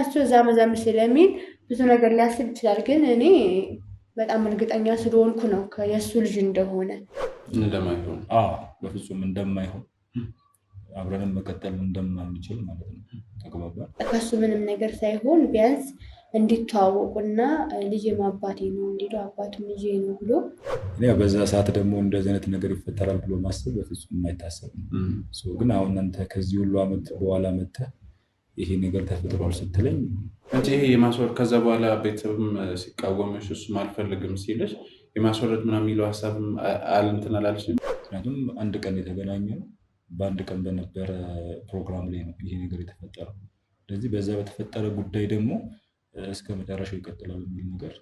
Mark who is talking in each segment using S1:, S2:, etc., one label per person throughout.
S1: እሱ እዛ መዛም ስለሚል ብዙ ነገር ሊያስብ ይችላል። ግን እኔ በጣም እርግጠኛ ስለሆንኩ ነው የእሱ ልጅ እንደሆነ
S2: እንደማይሆን በፍጹም እንደማይሆን አብረንም መቀጠል እንደማንችል ማለት ነው። ተግባባን።
S1: ከሱ ምንም ነገር ሳይሆን ቢያንስ እንዲተዋወቁና ልጄም አባቴ ነው እንዲሉ አባቱም ልጄ ነው ብሎ
S2: በዛ ሰዓት ደግሞ እንደዚህ አይነት ነገር ይፈጠራል ብሎ ማሰብ በፍጹም የማይታሰብ ነው። ግን አሁን አንተ ከዚህ ሁሉ ዓመት በኋላ መጥተህ ይሄ ነገር ተፈጥሯል ስትለኝ
S3: እንጂ ይሄ የማስወረድ ከዛ በኋላ ቤተሰብም ሲቃወምሽ እሱም አልፈልግም ሲልሽ የማስወረድ ምናምን የሚለው ሀሳብም እንትን አላልሽም?
S2: ምክንያቱም አንድ ቀን የተገናኘው በአንድ ቀን በነበረ ፕሮግራም ላይ ነው ይሄ ነገር የተፈጠረው። ስለዚህ በዛ በተፈጠረ ጉዳይ ደግሞ እስከ መጨረሻው ይቀጥላል የሚል ነገር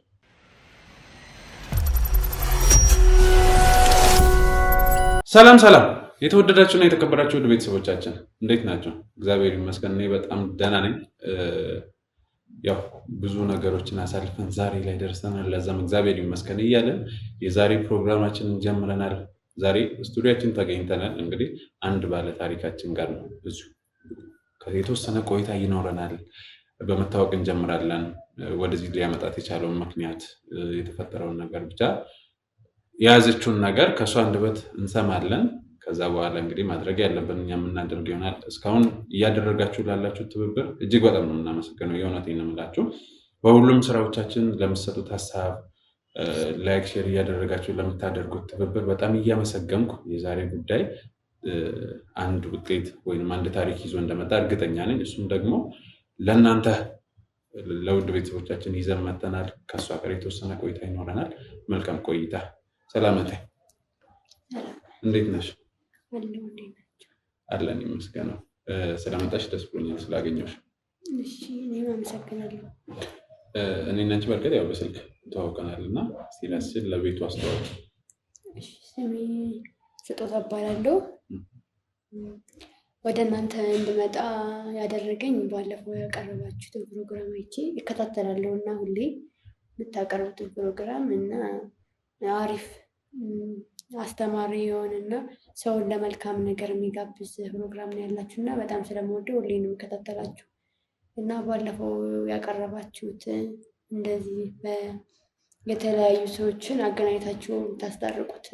S3: ሰላም ሰላም የተወደዳችሁና የተከበራችሁ ውድ ቤተሰቦቻችን እንዴት ናቸው? እግዚአብሔር ይመስገን እኔ በጣም ደህና ነኝ። ያው ብዙ ነገሮችን አሳልፈን ዛሬ ላይ ደርሰናል። ለዛም እግዚአብሔር ይመስገን እያለን የዛሬ ፕሮግራማችንን ጀምረናል። ዛሬ ስቱዲያችን ተገኝተናል። እንግዲህ አንድ ባለ ታሪካችን ጋር ነው ብዙ የተወሰነ ቆይታ ይኖረናል። በመታወቅ እንጀምራለን። ወደዚህ ሊያመጣት የቻለውን ምክንያት፣ የተፈጠረውን ነገር ብቻ የያዘችውን ነገር ከእሷ አንደበት እንሰማለን። ከዛ በኋላ እንግዲህ ማድረግ ያለብን እኛ የምናደርግ ይሆናል። እስካሁን እያደረጋችሁ ላላችሁ ትብብር እጅግ በጣም ነው የምናመሰግነው። የእውነቴን ነው የምላችሁ። በሁሉም ስራዎቻችን ለምትሰጡት ሀሳብ፣ ላይክ፣ ሼር እያደረጋችሁ ለምታደርጉት ትብብር በጣም እያመሰገንኩ የዛሬ ጉዳይ አንድ ውጤት ወይም አንድ ታሪክ ይዞ እንደመጣ እርግጠኛ ነኝ። እሱም ደግሞ ለእናንተ ለውድ ቤተሰቦቻችን ይዘን መጥተናል። ከእሷ ጋር የተወሰነ ቆይታ ይኖረናል። መልካም ቆይታ። ሰላምታ፣ እንዴት ነሽ? አለን ይመስገነው። ስለመጣሽ ደስ ብሎኛል ስላገኘሁሽ።
S1: እሺ እኔም አመሰግናለሁ።
S3: እኔ እና አንቺ በርቀት ያው በስልክ ተዋውቀናል እና ሲላስል ለቤቱ አስተዋወቅ።
S1: እሺ ስሜ ስጦታ እባላለሁ። ወደ እናንተ እንድመጣ ያደረገኝ ባለፈው ያቀረባችሁትን ፕሮግራም አይቼ እከታተላለሁ እና ሁሌ የምታቀርቡትን ፕሮግራም እና አሪፍ አስተማሪ የሆነና ሰውን ለመልካም ነገር የሚጋብዝ ፕሮግራም ነው ያላችሁ እና በጣም ስለምወደው ሁሌ ነው የምከታተላችሁ እና ባለፈው ያቀረባችሁት እንደዚህ የተለያዩ ሰዎችን አገናኝታችሁ የምታስታርቁት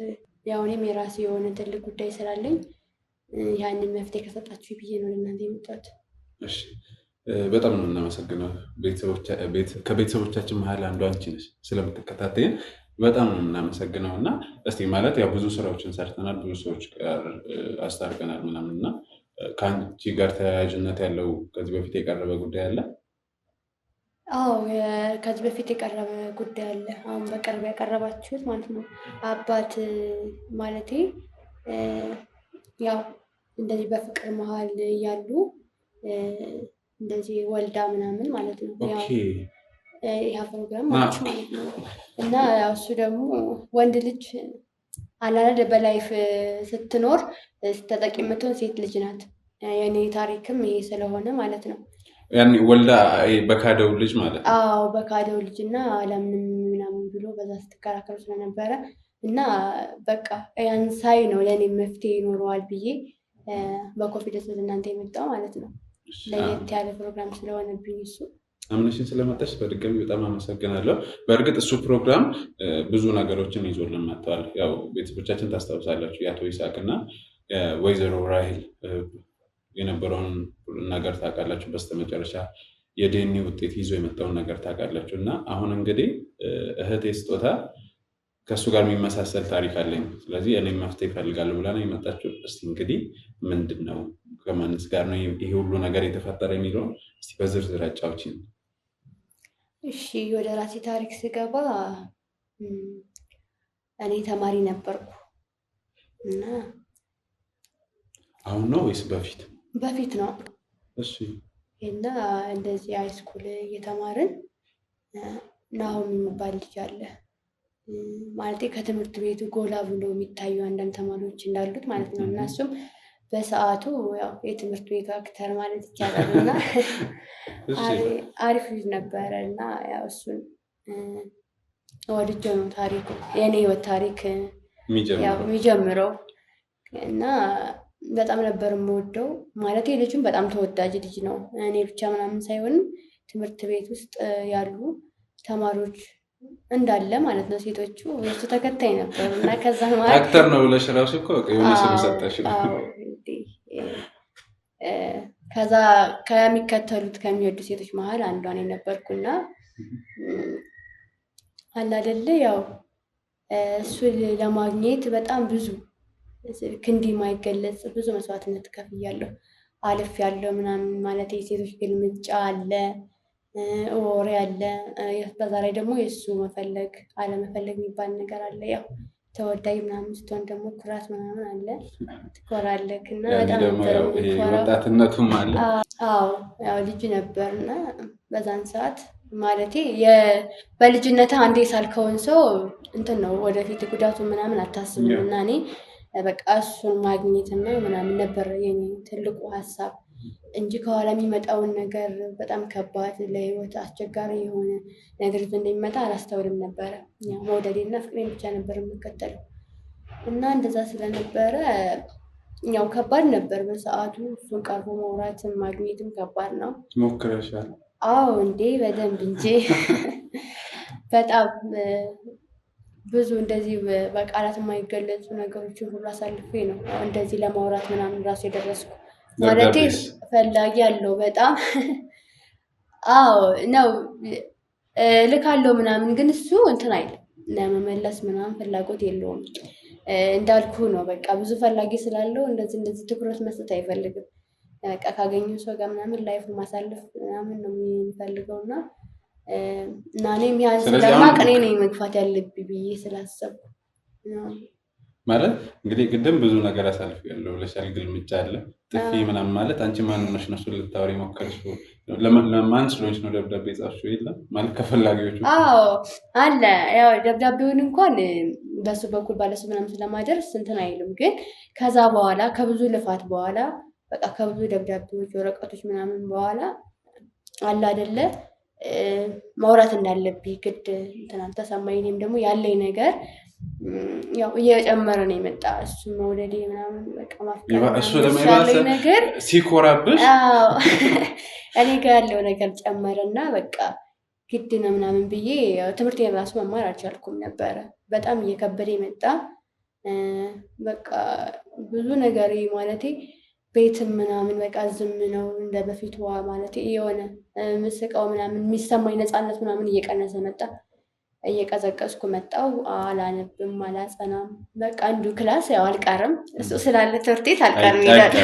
S1: ያው እኔም የራሴ የሆነ ትልቅ ጉዳይ ስላለኝ ያንን መፍትሄ ከሰጣችሁ ብዬ ነው ለእናንተ የመጣሁት።
S3: እሺ በጣም ነው የምናመሰግነው። ከቤተሰቦቻችን መሀል አንዱ አንቺ ነሽ። ስለምትከታተይን በጣም ነው የምናመሰግነው እና እስቲ ማለት ያው ብዙ ስራዎችን ሰርተናል፣ ብዙ ሰዎች ጋር አስታርቀናል ምናምን እና ከአንቺ ጋር ተያያዥነት ያለው ከዚህ በፊት የቀረበ ጉዳይ አለ?
S1: አዎ ከዚህ በፊት የቀረበ ጉዳይ አለ። አሁን በቅርብ ያቀረባችሁት ማለት ነው። አባት ማለቴ ያው እንደዚህ በፍቅር መሀል ያሉ እንደዚህ ወልዳ ምናምን ማለት ነው። ያ ፕሮግራም ማለት ነው እና ያው እሱ ደግሞ ወንድ ልጅ አላለ በላይፍ ስትኖር ተጠቂ የምትሆን ሴት ልጅ ናት። የኔ ታሪክም ይሄ ስለሆነ ማለት ነው።
S3: ያኔ ወልዳ በካደው ልጅ ማለት ነው።
S1: አዎ በካደው ልጅ እና ለምንም ምናምን ብሎ በዛ ስትከራከሩ ስለነበረ እና በቃ ያን ሳይ ነው ለእኔ መፍትሄ ይኖረዋል ብዬ በኮንፊደንስ ወደ እናንተ የመጣው ማለት ነው። ለየት ያለ ፕሮግራም ስለሆነብኝ እሱ
S3: አምነሽን ስለመጣሽ በድጋሚ በጣም አመሰግናለሁ። በእርግጥ እሱ ፕሮግራም ብዙ ነገሮችን ይዞልን መጥተዋል። ያው ቤተሰቦቻችን ታስታውሳላችሁ፣ የአቶ ይስሐቅ እና ወይዘሮ ራሄል የነበረውን ነገር ታውቃላችሁ። በስተመጨረሻ የዲኤንኤ ውጤት ይዞ የመጣውን ነገር ታውቃላችሁ። እና አሁን እንግዲህ እህቴ ስጦታ ከእሱ ጋር የሚመሳሰል ታሪክ አለኝ፣ ስለዚህ እኔም መፍትሄ ይፈልጋሉ ብላ ነው የመጣችው። እስቲ እንግዲህ ምንድን ነው ከማንስ ጋር ነው ይሄ ሁሉ ነገር የተፈጠረ የሚለውን እስቲ በዝርዝር አጫውቺኝ።
S1: እሺ ወደ ራሴ ታሪክ ስገባ እኔ ተማሪ ነበርኩ እና
S3: አሁን ነው ወይስ በፊት?
S1: በፊት ነው።
S3: እሺ
S1: እና እንደዚህ ሃይስኩል እየተማርን ናሆም የሚባል ልጅ አለ ማለት ከትምህርት ቤቱ ጎላ ብሎ የሚታዩ አንዳንድ ተማሪዎች እንዳሉት ማለት ነው። እና እሱም በሰዓቱ ያው የትምህርት ቤቱ አክተር ማለት ይቻላል እና አሪፍ ልጅ ነበረ እና ያው እሱን ወድጄው ነው ታሪኩ የኔ ህይወት ታሪክ የሚጀምረው እና በጣም ነበር የምወደው። ማለት ልጁም በጣም ተወዳጅ ልጅ ነው። እኔ ብቻ ምናምን ሳይሆንም ትምህርት ቤት ውስጥ ያሉ ተማሪዎች እንዳለ ማለት ነው ሴቶቹ የእሱ ተከታይ ነበሩ እና ከዛ
S3: አክተር ነው ብለሽ ራሱ እኮ የሆነ ስም ሰጠሽ።
S1: ከዛ ከሚከተሉት ከሚወዱ ሴቶች መሀል አንዷን የነበርኩና አለ አይደለ ያው እሱ ለማግኘት በጣም ብዙ ክንዲ የማይገለጽ ብዙ መስዋዕትነት ከፍያለሁ፣ አልፌያለሁ ምናምን ማለት የሴቶች ግልምጫ አለ፣ ወሬ አለ። በዛ ላይ ደግሞ የእሱ መፈለግ አለመፈለግ የሚባል ነገር አለ። ያው ተወዳጅ ምናምን ስትሆን ደግሞ ኩራት ምናምን አለ፣ ትኮራለህ እና በጣም
S3: ወጣትነቱም አለ።
S1: አዎ ያው ልጅ ነበር እና በዛን ሰዓት ማለቴ በልጅነትህ አንዴ ሳልከውን ሰው እንትን ነው ወደፊት ጉዳቱ ምናምን አታስብም። እና እኔ በቃ እሱን ማግኘትና ምናምን ነበር የኔ ትልቁ ሀሳብ እንጂ ከኋላ የሚመጣውን ነገር በጣም ከባድ ለህይወት አስቸጋሪ የሆነ ነገር እንደሚመጣ አላስተውልም ነበረ። መውደዴና ፍቅሬን ብቻ ነበር የምከተለው እና እንደዛ ስለነበረ ያው ከባድ ነበር በሰዓቱ። እሱን ቀርቦ መውራትም ማግኘትም ከባድ ነው።
S3: ሞክረሻል?
S1: አዎ እንዴ በደንብ እንጂ በጣም ብዙ እንደዚህ በቃላት የማይገለጹ ነገሮችን ሁሉ አሳልፌ ነው እንደዚህ ለማውራት ምናምን ራሱ የደረስኩ። ማለቴ ፈላጊ ያለው በጣም አዎ ነው ልካለው ምናምን፣ ግን እሱ እንትን አይልም ለመመለስ ምናምን ፍላጎት የለውም። እንዳልኩ ነው በቃ ብዙ ፈላጊ ስላለው እንደዚህ ትኩረት መስጠት አይፈልግም። በቃ ካገኘው ሰው ጋር ምናምን ላይፍ ማሳለፍ ምናምን ነው የሚፈልገው እና እኔም ያን ስለማቅ እኔ ነኝ መግፋት ያለብኝ ብዬ ስላሰብኩ
S3: ማለት እንግዲህ ቅድም ብዙ ነገር አሳልፌያለሁ ብለሻል። ግልምጫ አለ፣ ጥፊ ምናምን ማለት አንቺ ማን ሆነሽ ነው እሱን ልታወሪ ሞከርሽው? ለማን ስለሆንሽ ነው ደብዳቤ ጻፍሽው? የለም ማለት ከፈላጊዎቹ?
S1: አዎ አለ። ያው ደብዳቤውን እንኳን በሱ በኩል ባለሱ ምናምን ስለማደርስ እንትን አይልም። ግን ከዛ በኋላ ከብዙ ልፋት በኋላ በቃ ከብዙ ደብዳቤዎች ወረቀቶች ምናምን በኋላ አለ አይደለ ማውራት እንዳለብኝ ግድ እንትን ተሰማኝ። እኔም ደግሞ ያለኝ ነገር ያው እየጨመረ ነው የመጣ እሱ መውደዴ ምናምን በቃ ማፍቀር ያለኝ ነገር
S3: ሲኮራብሽ
S1: እኔ ጋር ያለው ነገር ጨመረና በቃ ግድ ነው ምናምን ብዬ ትምህርቴን ራሱ መማር አልቻልኩም ነበረ። በጣም እየከበደ መጣ። በቃ ብዙ ነገር ማለቴ ቤትም ምናምን በቃ ዝም ነው እንደ በፊቱ ማለት የሆነ ምስቃው ምናምን የሚሰማኝ ነፃነት ምናምን እየቀነሰ መጣ። እየቀዘቀዝኩ መጣው። አላነብም፣ አላጸናም። በቃ አንዱ ክላስ ያው አልቀርም፣ እሱ ስላለ ትምህርት ቤት አልቀርም ይላል።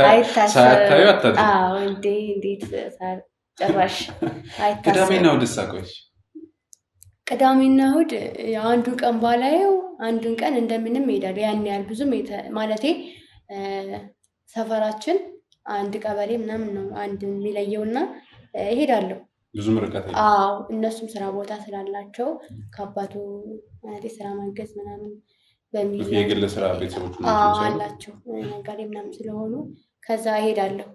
S1: አይታሰብም። አዎ እንዴት ጭራሽ አይታሰብም።
S3: ቅዳሜና እሑድ ሳቆች
S1: ቅዳሜና እሑድ አንዱ ቀን ባላየው አንዱን ቀን እንደምንም እሄዳለሁ። ያን ያህል ብዙም ማለቴ ሰፈራችን አንድ ቀበሌ ምናምን ነው አንድ የሚለየውና እሄዳለሁ።
S3: ብዙም ርቀት።
S1: አዎ እነሱም ስራ ቦታ ስላላቸው ከአባቱ ማለት ስራ ማገዝ ምናምን በሚል
S3: የግል ስራ ቤተሰቦች
S1: አላቸው ነጋዴ ምናምን ስለሆኑ ከዛ እሄዳለሁ።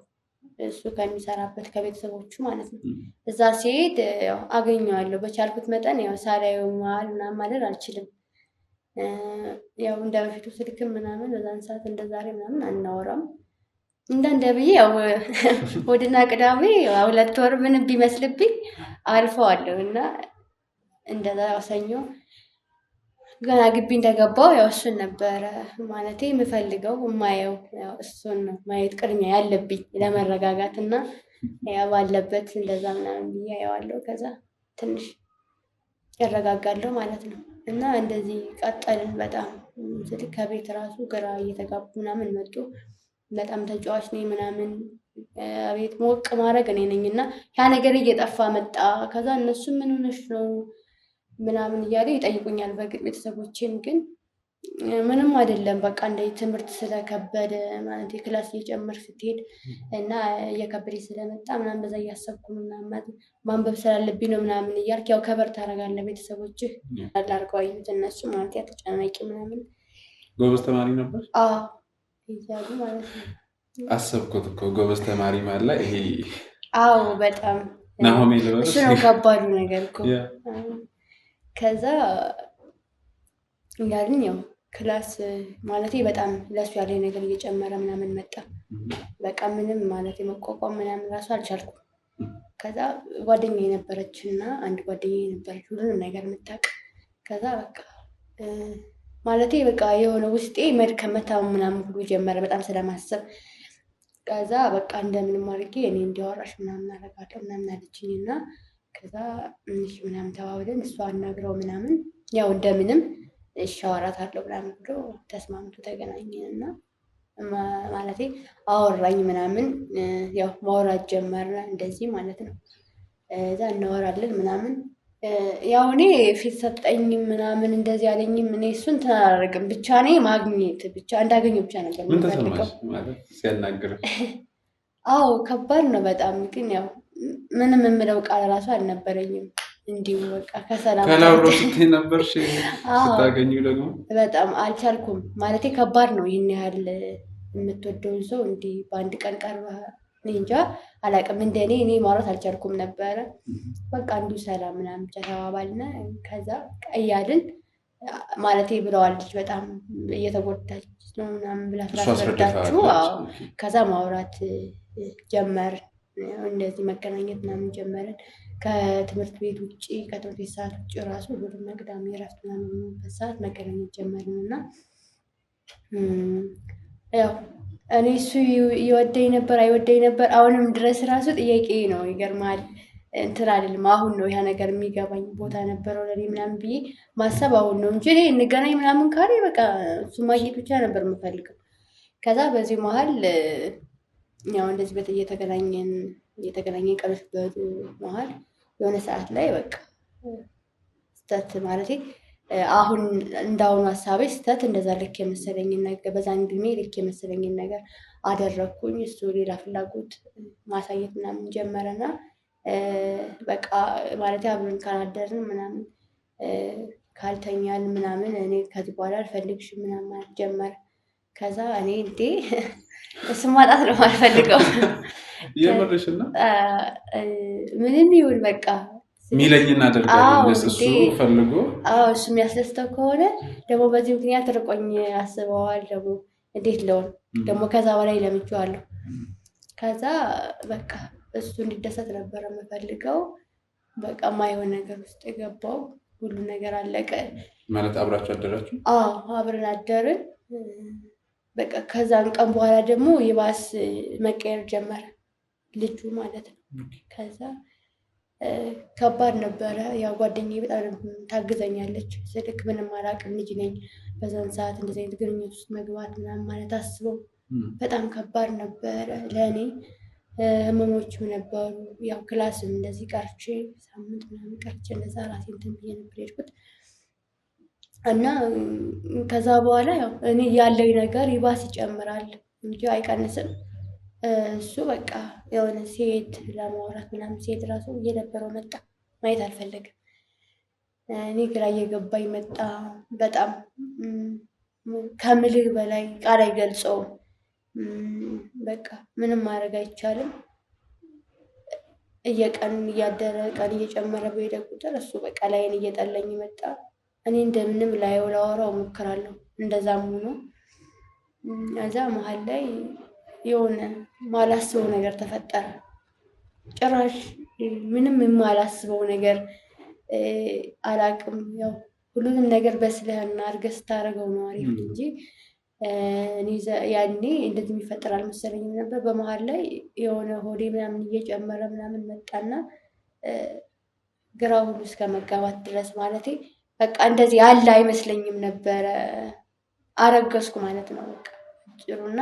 S1: እሱ ከሚሰራበት ከቤተሰቦቹ ማለት ነው። እዛ ሲሄድ አገኘዋለሁ። በቻልኩት መጠን ያው ሳላየው መዋል ምናምን ማለት አልችልም። ያው እንደ በፊቱ ስልክም ምናምን በዛን ሰዓት እንደ ዛሬ ምናምን አናወራም። እንደ ብዬ ያው እሑድና ቅዳሜ 2 ወር ምን ቢመስልብኝ አልፈዋለሁ እና እንደዛ ሰኞ ገና ግቢ እንደገባው ያው እሱን ነበረ ማለቴ የምፈልገው የማየው ያው እሱን ነው ማየት ቅድሚያ ያለብኝ ለመረጋጋት እና ያው ባለበት እንደዛ ምናምን ብዬ አየዋለሁ። ከዛ ትንሽ እረጋጋለሁ ማለት ነው እና እንደዚህ ቀጠልን። በጣም ስልክ ከቤት ራሱ ግራ እየተጋቡ ምናምን መጡ። በጣም ተጫዋች ነኝ ምናምን ቤት ሞቅ ማድረግ እኔ ነኝ እና ያ ነገር እየጠፋ መጣ። ከዛ እነሱ ምን ሆነሽ ነው ምናምን እያሉ ይጠይቁኛል። በግል ቤተሰቦቼም ግን ምንም አይደለም በቃ እንደ ትምህርት ስለከበደ ማለት የክላስ እየጨመር ስትሄድ እና እየከበደ ስለመጣ ምናምን በዛ እያሰብኩ ምናምን ማንበብ ስላለብኝ ነው ምናምን እያልክ ያው ከበር ታደርጋለህ። ቤተሰቦችህ አላርገው አዩት እነሱ ማለት ያተጨናቂ ምናምን።
S3: ጎበዝ ተማሪ ነበር?
S1: አዎ ይያሉ ማለት ነው።
S3: አሰብኩት እኮ ጎበዝ ተማሪ ማለት ይሄ።
S1: አዎ በጣም
S3: ናሆሜ ለወርስ
S1: እሱ ነው ከባዱ ነገር እኮ። ከዛ እንዳልኝ ያው ክላስ ማለቴ በጣም ለሱ ያለኝ ነገር እየጨመረ ምናምን መጣ። በቃ ምንም ማለት መቋቋም ምናምን ራሱ አልቻልኩም። ከዛ ጓደኛዬ ነበረች እና አንድ ጓደኛዬ ነበረች ሁሉንም ነገር የምታውቅ። ከዛ በቃ ማለቴ በቃ የሆነ ውስጤ መድከም መታመም ምናምን ሁሉ ጀመረ በጣም ስለማሰብ። ከዛ በቃ እንደምንም አድርጌ እኔ እንዲያወራሽ ምናምን አደርጋለሁ ምናምን አለችኝ እና ከዛ እሺ ምናምን ተባብለን እሷ አናግረው ምናምን ያው እንደምንም እሺ አወራታለሁ ምናምን ብሎ ተስማምቶ ተገናኘን እና ማለቴ አወራኝ ምናምን ያው ማውራት ጀመርን እንደዚህ ማለት ነው። እዛ እናወራለን ምናምን ያው እኔ ፊት ሰጠኝ ምናምን እንደዚህ አለኝም እኔ እሱን ተናረግም ብቻ እኔ ማግኘት ብቻ እንዳገኘው ብቻ ነበር የምፈልገው
S3: ማለት ሲያናግርህ።
S1: አዎ ከባድ ነው በጣም ግን ያው ምንም የምለው ቃል ራሱ አልነበረኝም። እንዲሁ በቃ ከሰላም
S3: ከላውሮ ስትይ ነበር ስታገኙ ደግሞ
S1: በጣም አልቻልኩም። ማለቴ ከባድ ነው ይህን ያህል የምትወደውን ሰው እንዲህ በአንድ ቀን ቀርበህ እኔ እንጃ አላውቅም። እንደኔ እኔ ማውራት አልቻልኩም ነበረ። በቃ እንዲሁ ሰላም ምናምን ብቻ ተባባልን። ከዛ እያልን ማለቴ ብለዋለች በጣም እየተጎዳች ነው ምናምን ብላ ስላስረዳችሁ ከዛ ማውራት ጀመር። እንደዚህ መገናኘት ምናምን ጀመርን። ከትምህርት ቤት ውጭ ከትምህርት ቤት ሰዓት ውጭ ራሱ እሑድና ቅዳሜ እረፍት ምናምን በሚሆንበት ሰዓት መገናኘት ጀመርን እና ያው እኔ እሱ ይወደኝ ነበር አይወደኝ ነበር አሁንም ድረስ ራሱ ጥያቄ ነው። ይገርማል እንትን አይደለም አሁን ነው ያ ነገር የሚገባኝ። ቦታ ነበረው ለኔ ምናምን ብዬ ማሰብ አሁን ነው እንጂ እኔ እንገናኝ ምናምን ካለ በቃ እሱ ማግኘት ብቻ ነበር የምፈልገው። ከዛ በዚህ መሀል ያው እንደዚህ እየተገናኘን ቀኖች መሀል የሆነ ሰዓት ላይ በቃ ስተት ማለቴ አሁን እንዳሁኑ ሀሳቤ ስተት እንደዛ ልክ የመሰለኝን ነገር በዛን እድሜ ልክ የመሰለኝን ነገር አደረግኩኝ። እሱ ሌላ ፍላጎት ማሳየት ምናምን ጀመረና በቃ ማለቴ አብረን ካላደርን ምናምን ካልተኛል ምናምን እኔ ከዚህ በኋላ አልፈልግሽም ምናምን ማለት ጀመረ። ከዛ እኔ እንዴ እሱን ማጣት ነው የማልፈልገው
S3: የምርሽና
S1: ምንም ይሁን በቃ
S3: ሚለኝ እናደርጋለን እሱ ፈልጎ
S1: እሱ የሚያስደስተው ከሆነ ደግሞ በዚህ ምክንያት ርቆኝ አስበዋል። ደግሞ እንዴት ለውን ደግሞ ከዛ በላይ ለምጄዋለሁ። ከዛ በቃ እሱ እንዲደሰት ነበር የምፈልገው። በቃ ማይሆን ነገር ውስጥ የገባው ሁሉ ነገር አለቀ
S3: ማለት። አብራችሁ አደራችሁ?
S1: አብረን አደርን። በቃ ከዛን ቀን በኋላ ደግሞ ይባስ መቀየር ጀመረ ልጁ ማለት ነው። ከዛ ከባድ ነበረ። ያው ጓደኛዬ በጣም ታግዘኛለች። ስልክ ምንም አላውቅም ልጅ ነኝ። በዛን ሰዓት እንደዚህ አይነት ግንኙነት ውስጥ መግባት ምናምን ማለት አስበው በጣም ከባድ ነበረ ለእኔ። ህመሞችም ነበሩ። ያው ክላስም እንደዚህ ቀርቼ ሳምንት ምናምን ቀርቼ እንደዛ ራሴን እንትን ብዬ ነበር የሄድኩት እና ከዛ በኋላ ያው እኔ ያለኝ ነገር ይባስ ይጨምራል እንጂ አይቀንስም። እሱ በቃ የሆነ ሴት ለማውራት ምናምን ሴት ራሱ እየደበረው መጣ። ማየት አልፈለግም። እኔ ግራ እየገባኝ መጣ በጣም ከምልህ በላይ ቃል አይገልጸውም። በቃ ምንም ማድረግ አይቻልም። እየቀን እያደረ ቀን እየጨመረ በሄደ ቁጥር እሱ በቃ ላይን እየጠለኝ መጣ። እኔ እንደምንም ላየው ላወራው እሞክራለሁ። እንደዛም ሆኖ እዛ መሀል ላይ የሆነ ማላስበው ነገር ተፈጠረ። ጭራሽ ምንም የማላስበው ነገር አላቅም። ያው ሁሉንም ነገር በስለህና አድርገህ ስታደርገው ነው አሪፍ እንጂ እኔ ያኔ እንደዚህ የሚፈጠር አልመሰለኝም ነበር። በመሀል ላይ የሆነ ሆዴ ምናምን እየጨመረ ምናምን መጣና ግራ ሁሉ እስከ መጋባት ድረስ ማለቴ በቃ እንደዚህ ያለ አይመስለኝም ነበረ። አረገዝኩ ማለት ነው በቃ ጭሩና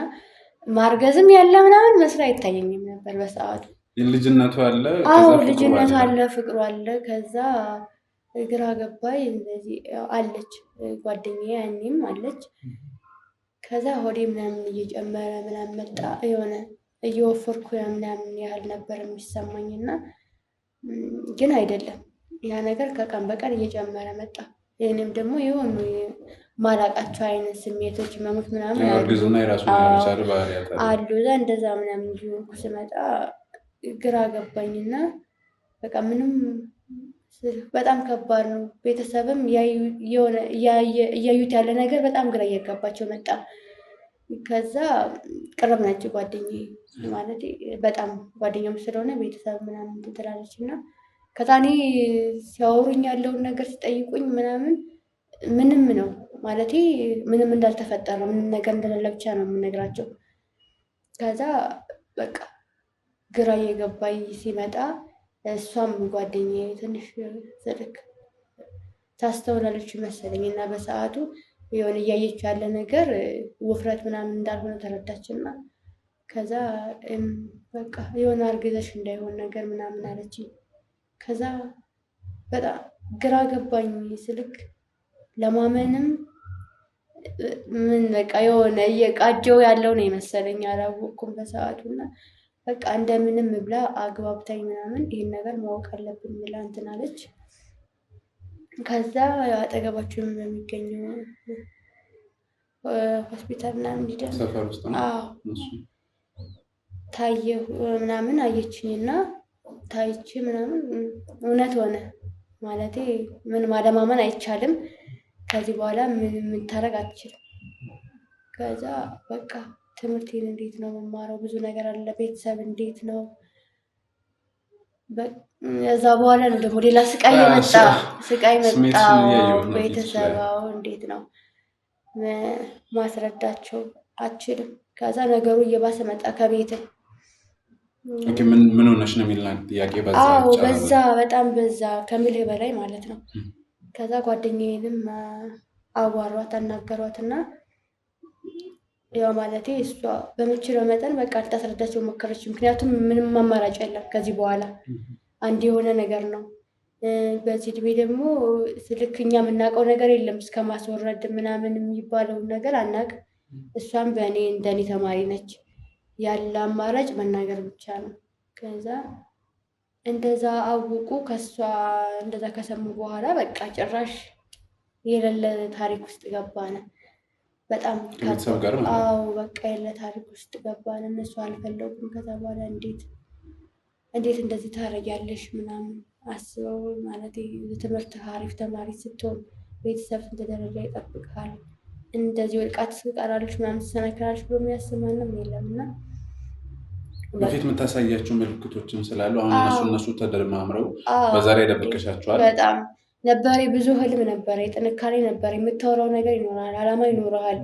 S1: ማርገዝም ያለ ምናምን መስሎ አይታየኝም ነበር በሰዓቱ።
S3: ልጅነቱ አለ፣
S1: ልጅነቱ አለ፣ ፍቅሩ አለ። ከዛ ግራ ገባኝ። እንደዚህ አለች ጓደኛዬ ያኔም አለች። ከዛ ሆዴ ምናምን እየጨመረ ምናምን መጣ። የሆነ እየወፈርኩ ምናምን ያህል ነበር የሚሰማኝና ግን አይደለም ያ ነገር ከቀን በቀን እየጨመረ መጣ። እኔም ደግሞ የሆኑ ማላቃቸው አይነት ስሜቶች መሞት ምናምን አሉ። እንደዛ ምናምን እየሆንኩ ስመጣ ግራ ገባኝና በቃ ምንም በጣም ከባድ ነው። ቤተሰብም እያዩት ያለ ነገር በጣም ግራ እያጋባቸው መጣ። ከዛ ቅርብ ነች ጓደኛዬ ማለት በጣም ጓደኛም ስለሆነ ቤተሰብ ምናምን ትላለች እና ከዛ እኔ ሲያወሩኝ ያለውን ነገር ሲጠይቁኝ ምናምን ምንም ነው ማለቴ ምንም እንዳልተፈጠረ ምንም ነገር እንደሌለ ብቻ ነው የምነግራቸው። ከዛ በቃ ግራ እየገባኝ ሲመጣ እሷም ጓደኛዬ ትንሽ ስልክ ታስተውላለች መሰለኝ እና በሰዓቱ የሆነ እያየችው ያለ ነገር ውፍረት ምናምን እንዳልሆነ ተረዳችና ከዛ በቃ የሆነ አርግዘሽ እንዳይሆን ነገር ምናምን አለችኝ። ከዛ በጣም ግራ ገባኝ ስልክ ለማመንም ምን በቃ የሆነ እየቃጀው ያለው ነው የመሰለኝ አላወቅኩም በሰዓቱ እና በቃ እንደምንም ብላ አግባብታኝ ምናምን ይህን ነገር ማወቅ አለብን ብላ እንትን አለች። ከዛ አጠገባችን በሚገኘው ሆስፒታል ምናምን ሄደን
S3: ሰፈር ውስጥ ነው።
S1: ታየሁ ምናምን አየችኝና ታይቼ ምናምን እውነት ሆነ ማለቴ ምን ማለማመን አይቻልም። ከዚህ በኋላ ምን የምታረግ አትችልም። ከዛ በቃ ትምህርቴን እንዴት ነው መማረው? ብዙ ነገር አለ። ቤተሰብ እንዴት ነው? እዛ በኋላ ነው ደግሞ ሌላ ስቃይ መጣ። ቤተሰብ እንዴት ነው ማስረዳቸው አችልም። ከዛ ነገሩ እየባሰ መጣ። ከቤትም
S3: ምን ሆነሽ ነው የሚል ጥያቄ
S1: በዛ በጣም በዛ ከምልህ በላይ ማለት ነው። ከዛ ጓደኛዬንም አዋሯት አናገሯት እና ያው ማለቴ እሷ በምችለው መጠን በቃ ልታስረዳቸው ሞከረች። ምክንያቱም ምንም አማራጭ የለም ከዚህ በኋላ አንድ የሆነ ነገር ነው። በዚህ እድሜ ደግሞ ስልክ እኛ የምናውቀው ነገር የለም እስከ ማስወረድ ምናምን የሚባለውን ነገር አናውቅም። እሷም በእኔ እንደኔ ተማሪ ነች። ያለ አማራጭ መናገር ብቻ ነው። ከዛ እንደዛ አወቁ። ከሷ እንደዛ ከሰሙ በኋላ በቃ ጭራሽ የሌለ ታሪክ ውስጥ ገባን። በጣም በቃ የሌለ ታሪክ ውስጥ ገባን። እነሱ አልፈለጉም። ከዛ በኋላ እንዴት እንደዚህ ታረጊያለሽ ምናምን አስበው ማለት ትምህርት አሪፍ ተማሪ ስትሆን ቤተሰብ ስንት ደረጃ ይጠብቃል። እንደዚህ ወድቃት ትቀራለች ምናምን ትሰናከላለች ብሎ የሚያስብ ማንም የለም። እና
S3: በፊት የምታሳያቸው ምልክቶችም ስላሉ አሁን እነሱ ተደማምረው በዛ ላይ ደብቀሻቸዋል።
S1: በጣም ነበረ ብዙ ህልም ነበረ፣ ጥንካሬ ነበረ፣ የምታወራው ነገር ይኖራል፣ አላማ ይኖረሃል፣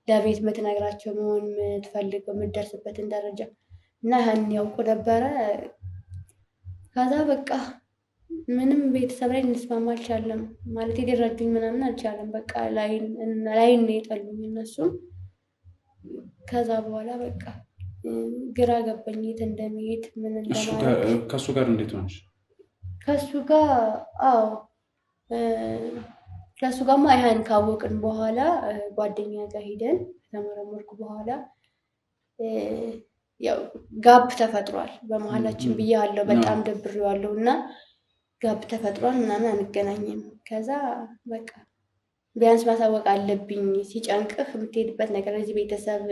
S1: ለቤት የምትነግራቸው መሆን የምትፈልገው የምትደርስበትን ደረጃ እና ያን ያውቁ ነበረ። ከዛ በቃ ምንም ቤተሰብ ላይ እንስማማ አልቻለም ማለት ሊረዱኝ ምናምን አልቻለም። በቃ ላይን የጠሉኝ እነሱም። ከዛ በኋላ በቃ ግራ ገባኝ የት እንደሚሄድ ምን እንደማለት።
S3: ከእሱ ጋር እንዴት ሆነሽ?
S1: ከእሱ ጋር ከእሱ ጋርማ ይሄን ካወቅን በኋላ ጓደኛ ጋር ሄደን ከተመረመርኩ በኋላ ያው ጋብ ተፈጥሯል በመሀላችን ብያለሁ። በጣም ደብሬዋለሁ እና ጋብ ተፈጥሯል ምናምን አንገናኝም። ከዛ በቃ ቢያንስ ማሳወቅ አለብኝ ሲጨንቅህ የምትሄድበት ነገር እዚህ ቤተሰብ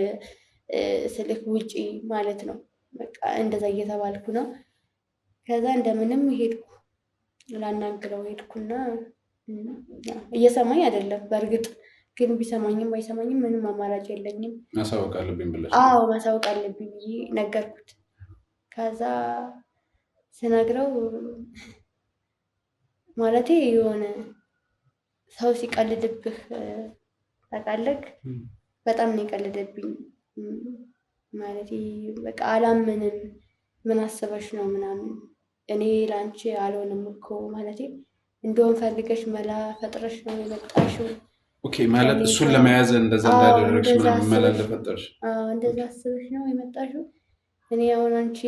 S1: ስልክ ውጪ ማለት ነው። በቃ እንደዛ እየተባልኩ ነው። ከዛ እንደምንም ሄድኩ ላናግረው ሄድኩና እየሰማኝ አይደለም በእርግጥ ግን ቢሰማኝም ባይሰማኝም ምንም አማራጭ የለኝም።
S3: ማሳወቅ አለብኝ ብለሽ?
S1: ማሳወቅ አለብኝ ብዬ ነገርኩት። ከዛ ስነግረው ማለቴ የሆነ ሰው ሲቀልድብህ ታውቃለህ፣ በጣም ነው የቀልደብኝ። ማለቴ በቃ አላምንም፣ ምን አስበሽ ነው ምናምን፣ እኔ ለአንቺ አልሆንም እኮ ማለቴ እንደውም ፈልገሽ መላ ፈጥረሽ ነው የመጣሽው።
S3: ኦኬ ማለት እሱን ለመያዝ እንደዛ እንዳደረግሽ ምናምን መላ እንደፈጠርሽ
S1: እንደዛ አስበሽ ነው የመጣሽው። እኔ አሁን አንቺ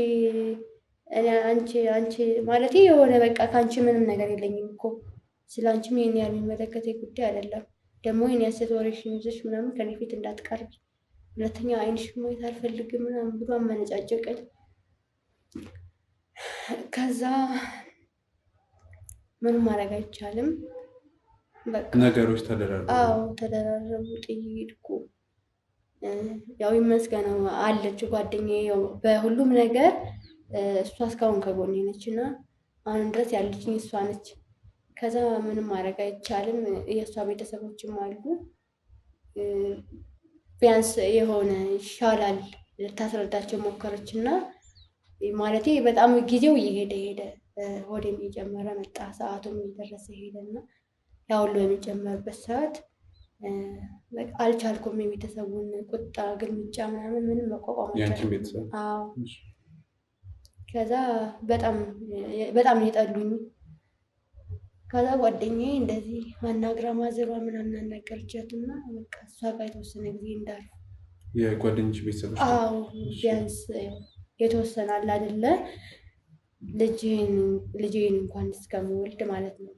S1: ማለቴ የሆነ በቃ ከአንቺ ምንም ነገር የለኝም እኮ ስለ አንቺም ይሄን ያህል የሚመለከተኝ ጉዳይ አይደለም። ደግሞ የኔ ሐሰት ወሬሽን ይዘሽ ምናምን ከኔ ፊት እንዳትቀርቢ፣ ሁለተኛ አይንሽ ማየት አልፈልግም ምናምን ብሎ አመነጫጨቀኝ። ከዛ ምንም ማድረግ አይቻልም። በቃ
S3: ነገሮች ተደራረቡ።
S1: ጥይድኩ ያው ይመስገነው አለች ጓደኛዬ በሁሉም ነገር እሷ እስካሁን ከጎኔ ነች እና አሁን ድረስ ያለችኝ እሷ ነች። ከዛ ምንም ማድረግ አይቻልም። የእሷ ቤተሰቦችም አሉ። ቢያንስ የሆነ ይሻላል ልታስረዳቸው ሞከረች እና ማለቴ በጣም ጊዜው እየሄደ ሄደ፣ ሆዴም እየጨመረ መጣ፣ ሰዓቱም እየደረሰ ሄደና ያ ሁሉ የሚጨመርበት ሰዓት አልቻልኩም። የቤተሰቡን ቁጣ፣ ግልምጫ ምናምን ምንም መቋቋም አልቻልኩም። አዎ ከዛ በጣም የጠሉኝ። ከዛ ጓደኛዬ እንደዚህ አናግራ ማዘሯ ምናምን አናገረቻት እና በቃ እሷ ጋር የተወሰነ ጊዜ እንዳልኩ
S3: የጓደኞች ቤተሰቦች
S1: ቢያንስ የተወሰነ አለ አይደለ ልጄን እንኳን እስከምወልድ ማለት ነው